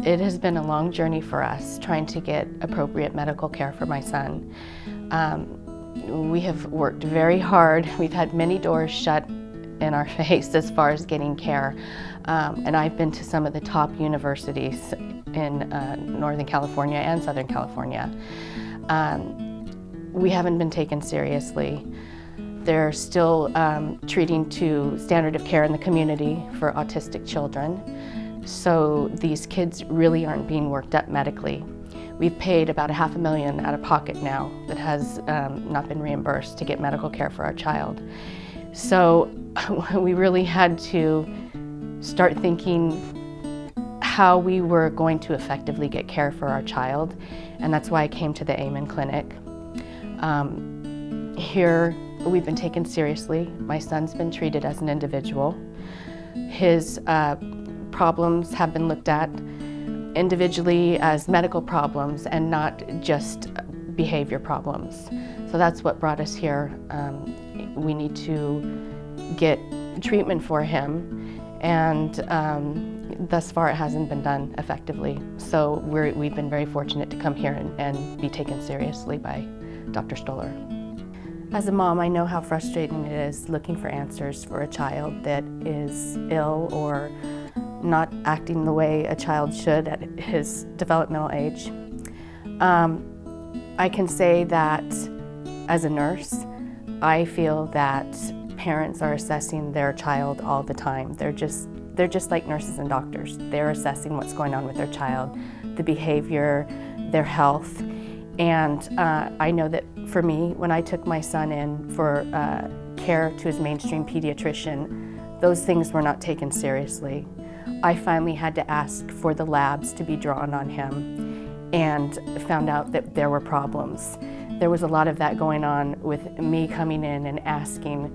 It has been a long journey for us trying to get appropriate medical care for my son. We have worked very hard. We've had many doors shut in our face as far as getting care. And I've been to some of the top universities in Northern California and Southern California. We haven't been taken seriously. They're still treating to standard of care in the community for autistic children. So these kids really aren't being worked up medically. We've paid about $500,000 out of pocket now that has not been reimbursed to get medical care for our child. So we really had to start thinking how we were going to effectively get care for our child, and that's why I came to the Amen Clinic. Here we've been taken seriously. My son's been treated as an individual. His problems have been looked at individually as medical problems and not just behavior problems. So that's what brought us here. We need to get treatment for him, and thus far it hasn't been done effectively. So we've been very fortunate to come here and be taken seriously by Dr. Stoller. As a mom, I know how frustrating it is looking for answers for a child that is ill or not acting the way a child should at his developmental age. I can say that as a nurse, I feel that parents are assessing their child all the time. They're just like nurses and doctors. They're assessing what's going on with their child, the behavior, their health. And I know that for me, when I took my son in for care to his mainstream pediatrician, those things were not taken seriously. I finally had to ask for the labs to be drawn on him and found out that there were problems. There was a lot of that going on with me coming in and asking.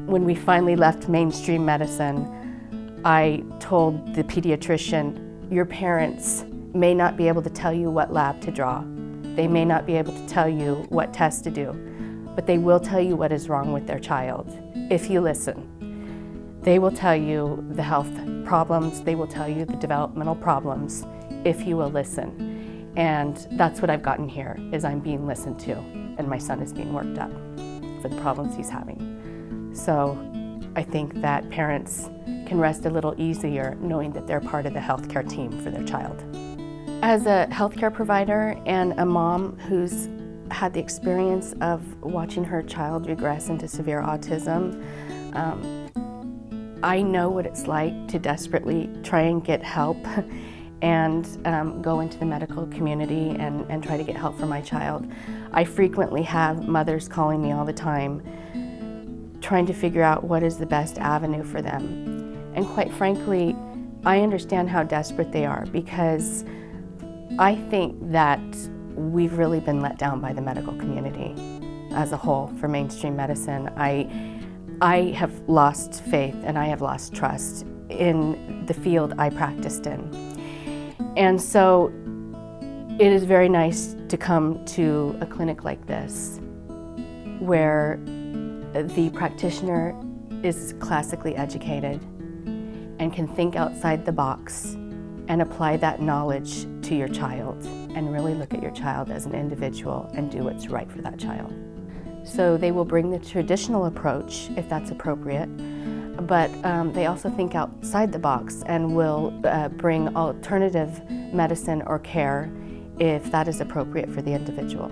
When we finally left mainstream medicine, I told the pediatrician, your parents may not be able to tell you what lab to draw. They may not be able to tell you what test to do, but they will tell you what is wrong with their child if you listen. They will tell you the health problems, they will tell you the developmental problems if you will listen. And that's what I've gotten here, is I'm being listened to, and my son is being worked up for the problems he's having. So I think that parents can rest a little easier knowing that they're part of the healthcare team for their child. As a healthcare provider and a mom who's had the experience of watching her child regress into severe autism, I know what it's like to desperately try and get help and go into the medical community and try to get help for my child. I frequently have mothers calling me all the time trying to figure out what is the best avenue for them. And quite frankly, I understand how desperate they are, because I think that we've really been let down by the medical community as a whole for mainstream medicine. I have lost faith and I have lost trust in the field I practiced in. And so it is very nice to come to a clinic like this where the practitioner is classically educated and can think outside the box and apply that knowledge to your child and really look at your child as an individual and do what's right for that child. So they will bring the traditional approach if that's appropriate, but they also think outside the box and will bring alternative medicine or care if that is appropriate for the individual.